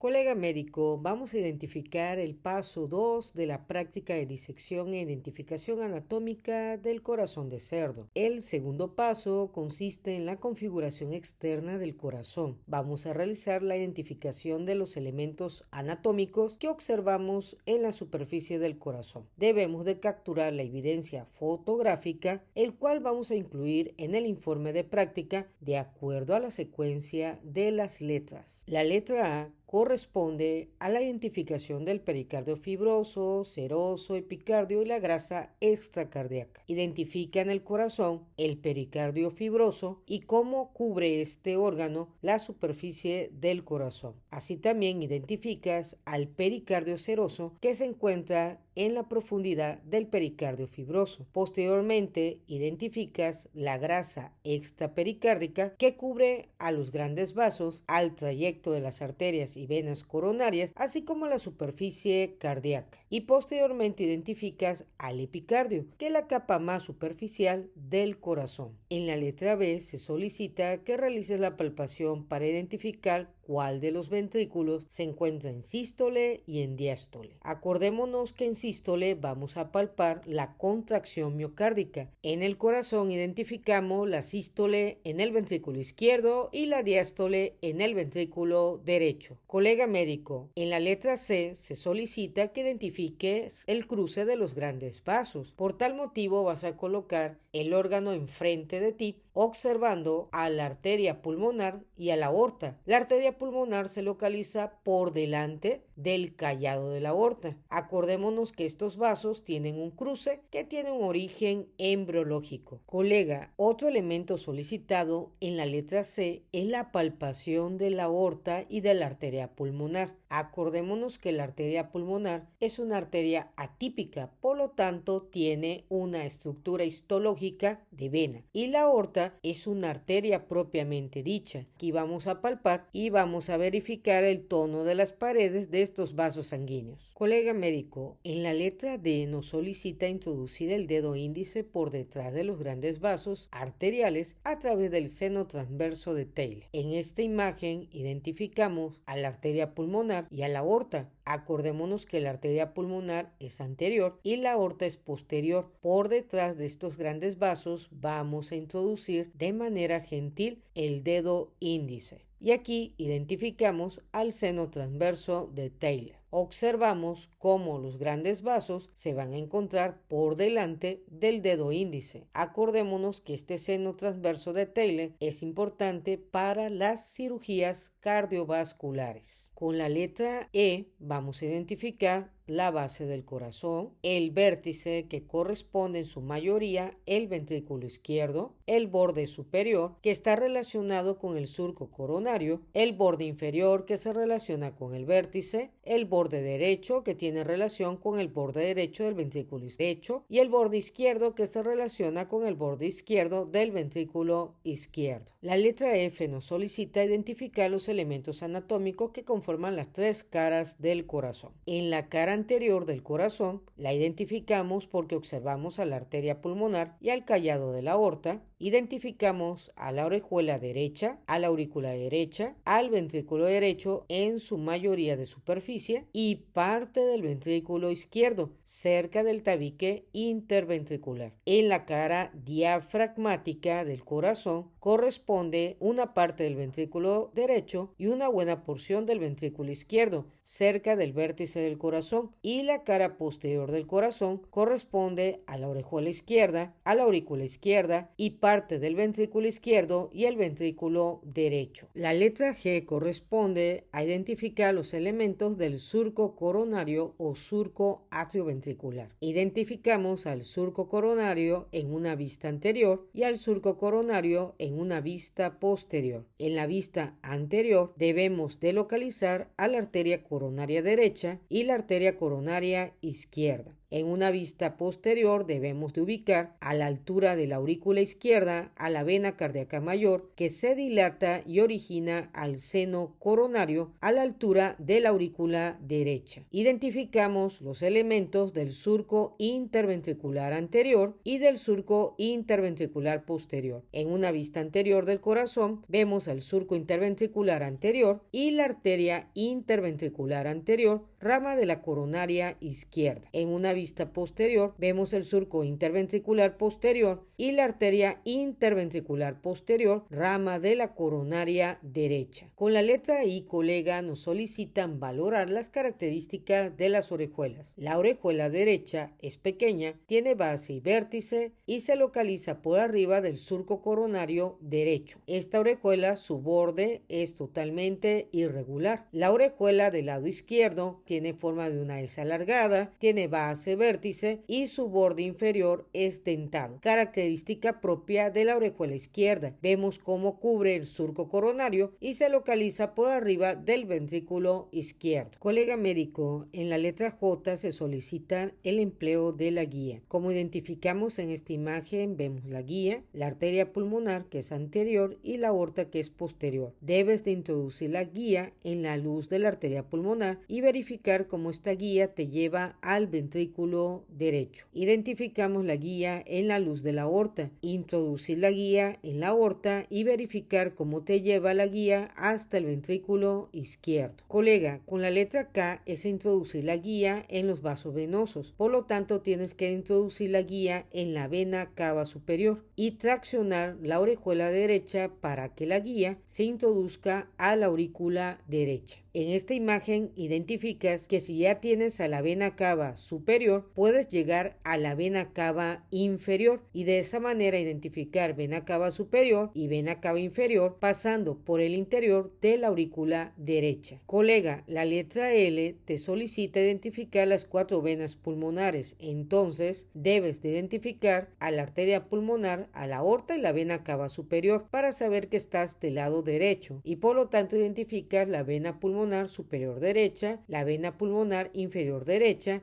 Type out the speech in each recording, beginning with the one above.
Colega médico, vamos a identificar el paso 2 de la práctica de disección e identificación anatómica del corazón de cerdo. El segundo paso consiste en la configuración externa del corazón. Vamos a realizar la identificación de los elementos anatómicos que observamos en la superficie del corazón. Debemos de capturar la evidencia fotográfica, el cual vamos a incluir en el informe de práctica de acuerdo a la secuencia de las letras. La letra A corresponde a la identificación del pericardio fibroso, seroso, epicardio y la grasa extracardíaca. Identifica en el corazón el pericardio fibroso y cómo cubre este órgano la superficie del corazón. Así también identificas al pericardio seroso que se encuentra en la profundidad del pericardio fibroso. Posteriormente, identificas la grasa extrapericárdica que cubre a los grandes vasos, al trayecto de las arterias y venas coronarias, así como la superficie cardíaca. Y posteriormente identificas al epicardio, que es la capa más superficial del corazón. En la letra B se solicita que realices la palpación para identificar cuál de los ventrículos se encuentra en sístole y en diástole. Acordémonos que en sístole vamos a palpar la contracción miocárdica. En el corazón identificamos la sístole en el ventrículo izquierdo y la diástole en el ventrículo derecho. Colega médico, en la letra C se solicita que identifiques el cruce de los grandes vasos. Por tal motivo vas a colocar el órgano enfrente de ti, observando a la arteria pulmonar y a la aorta. La arteria pulmonar se localiza por delante del callado de la aorta. Acordémonos que estos vasos tienen un cruce que tiene un origen embriológico. Colega, otro elemento solicitado en la letra C es la palpación de la aorta y de la arteria pulmonar. Acordémonos que la arteria pulmonar es una arteria atípica, por lo tanto tiene una estructura histológica de vena, y la aorta es una arteria propiamente dicha. Aquí vamos a palpar y vamos a verificar el tono de las paredes de estos vasos sanguíneos. Colega médico, en la letra D nos solicita introducir el dedo índice por detrás de los grandes vasos arteriales a través del seno transverso de Taylor. En esta imagen identificamos a la arteria pulmonar y a la aorta. Acordémonos que la arteria pulmonar es anterior y la aorta es posterior. Por detrás de estos grandes vasos vamos a introducir de manera gentil el dedo índice. Y aquí identificamos al seno transverso de Taylor. Observamos cómo los grandes vasos se van a encontrar por delante del dedo índice. Acordémonos que este seno transverso de Taylor es importante para las cirugías cardiovasculares. Con la letra E vamos a identificar la base del corazón, el vértice que corresponde en su mayoría el ventrículo izquierdo, el borde superior que está relacionado con el surco coronario, el borde inferior que se relaciona con el vértice, el borde derecho que tiene relación con el borde derecho del ventrículo derecho y el borde izquierdo que se relaciona con el borde izquierdo del ventrículo izquierdo. La letra F nos solicita identificar los elementos anatómicos que conforman las tres caras del corazón. En la cara anterior del corazón la identificamos porque observamos a la arteria pulmonar y al callado de la aorta. Identificamos a la orejuela derecha, a la aurícula derecha, al ventrículo derecho en su mayoría de superficie y parte del ventrículo izquierdo cerca del tabique interventricular. En la cara diafragmática del corazón corresponde una parte del ventrículo derecho y una buena porción del ventrículo izquierdo cerca del vértice del corazón, y la cara posterior del corazón corresponde a la orejuela izquierda, a la aurícula izquierda y parte del ventrículo izquierdo y el ventrículo derecho. La letra G corresponde a identificar los elementos del surco coronario o surco atrioventricular. Identificamos al surco coronario en una vista anterior y al surco coronario en una vista posterior. En la vista anterior debemos de localizar a la arteria coronaria derecha y la arteria coronaria izquierda. En una vista posterior debemos de ubicar a la altura de la aurícula izquierda a la vena cardíaca mayor que se dilata y origina al seno coronario a la altura de la aurícula derecha. Identificamos los elementos del surco interventricular anterior y del surco interventricular posterior. En una vista anterior del corazón vemos el surco interventricular anterior y la arteria interventricular anterior, rama de la coronaria izquierda. En una vista posterior vemos el surco interventricular posterior y la arteria interventricular posterior, rama de la coronaria derecha. Con la letra I, colega, nos solicitan valorar las características de las orejuelas. La orejuela derecha es pequeña, tiene base y vértice y se localiza por arriba del surco coronario derecho. Esta orejuela, su borde es totalmente irregular. La orejuela del lado izquierdo tiene forma de una S alargada, tiene base, vértice y su borde inferior es dentado, característica propia de la orejuela izquierda. Vemos cómo cubre el surco coronario y se localiza por arriba del ventrículo izquierdo. Colega médico, en la letra J se solicita el empleo de la guía. Como identificamos en esta imagen, vemos la guía, la arteria pulmonar que es anterior y la aorta que es posterior. Debes de introducir la guía en la luz de la arteria pulmonar y verificar cómo esta guía te lleva al ventrículo derecho. Identificamos la guía en la luz de la aorta, introducir la guía en la aorta y verificar cómo te lleva la guía hasta el ventrículo izquierdo. Colega, con la letra K es introducir la guía en los vasos venosos, por lo tanto tienes que introducir la guía en la vena cava superior y traccionar la orejuela derecha para que la guía se introduzca a la aurícula derecha. En esta imagen identificas que si ya tienes a la vena cava superior, puedes llegar a la vena cava inferior y de esa manera identificar vena cava superior y vena cava inferior pasando por el interior de la aurícula derecha. Colega, la letra L te solicita identificar las 4 venas pulmonares, entonces debes de identificar a la arteria pulmonar, a la aorta y la vena cava superior para saber que estás del lado derecho y por lo tanto identificas la vena pulmonar superior derecha, la vena pulmonar inferior derecha,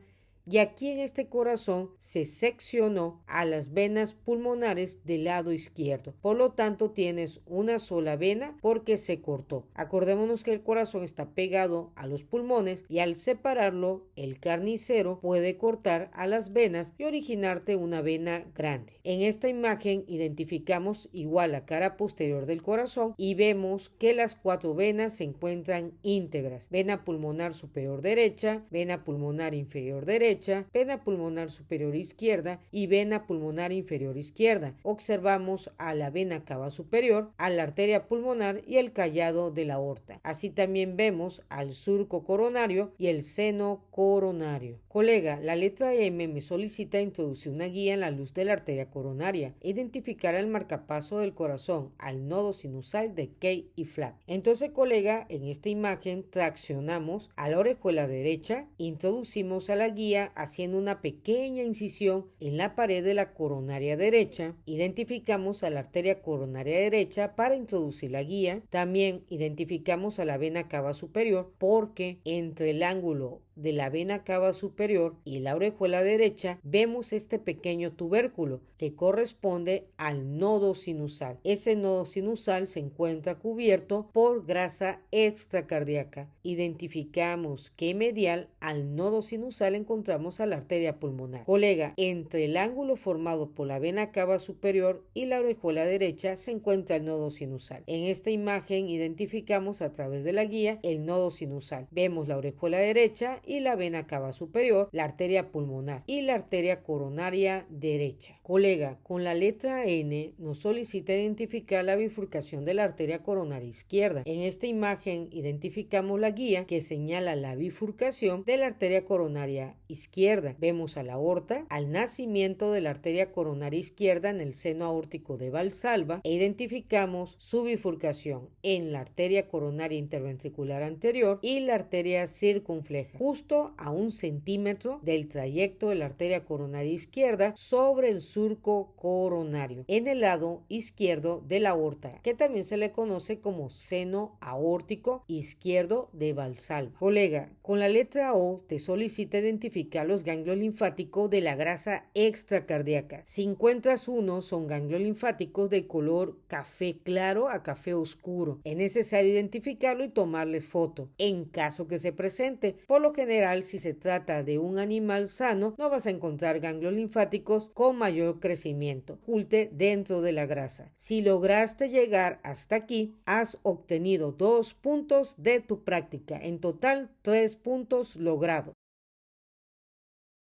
y aquí en este corazón se seccionó a las venas pulmonares del lado izquierdo. Por lo tanto, tienes una sola vena porque se cortó. Acordémonos que el corazón está pegado a los pulmones y al separarlo, el carnicero puede cortar a las venas y originarte una vena grande. En esta imagen identificamos igual la cara posterior del corazón y vemos que las 4 venas se encuentran íntegras. Vena pulmonar superior derecha, vena pulmonar inferior derecha, vena pulmonar superior izquierda y vena pulmonar inferior izquierda. Observamos a la vena cava superior, a la arteria pulmonar y el callado de la aorta. Así también vemos al surco coronario y el seno coronario. Colega, la letra M me solicita introducir una guía en la luz de la arteria coronaria, identificar el marcapaso del corazón al nodo sinusal de Key y Flap. Entonces, colega, en esta imagen traccionamos a la orejuela derecha, introducimos a la guía haciendo una pequeña incisión en la pared de la coronaria derecha, identificamos a la arteria coronaria derecha para introducir la guía, también identificamos a la vena cava superior porque entre el ángulo de la vena cava superior y la orejuela derecha vemos este pequeño tubérculo que corresponde al nodo sinusal. Ese nodo sinusal se encuentra cubierto por grasa extracardíaca. Identificamos que medial al nodo sinusal encontramos a la arteria pulmonar. Colega, entre el ángulo formado por la vena cava superior y la orejuela derecha se encuentra el nodo sinusal. En esta imagen identificamos a través de la guía el nodo sinusal. Vemos la orejuela derecha y la vena cava superior, la arteria pulmonar y la arteria coronaria derecha. Colega, con la letra N nos solicita identificar la bifurcación de la arteria coronaria izquierda. En esta imagen identificamos la guía que señala la bifurcación de la arteria coronaria izquierda. Vemos a la aorta, al nacimiento de la arteria coronaria izquierda en el seno aórtico de Valsalva e identificamos su bifurcación en la arteria coronaria interventricular anterior y la arteria circunfleja, justo a 1 centímetro del trayecto de la arteria coronaria izquierda sobre el surco coronario, en el lado izquierdo de la aorta, que también se le conoce como seno aórtico izquierdo de Valsalva. Colega, con la letra O te solicita identificar identificar los ganglios linfáticos de la grasa extracardíaca. Si encuentras uno, son ganglios linfáticos de color café claro a café oscuro. Es necesario identificarlo y tomarle foto en caso que se presente. Por lo general, si se trata de un animal sano, no vas a encontrar ganglios linfáticos con mayor crecimiento. Oculte dentro de la grasa. Si lograste llegar hasta aquí, has obtenido 2 puntos de tu práctica. En total, 3 puntos logrados.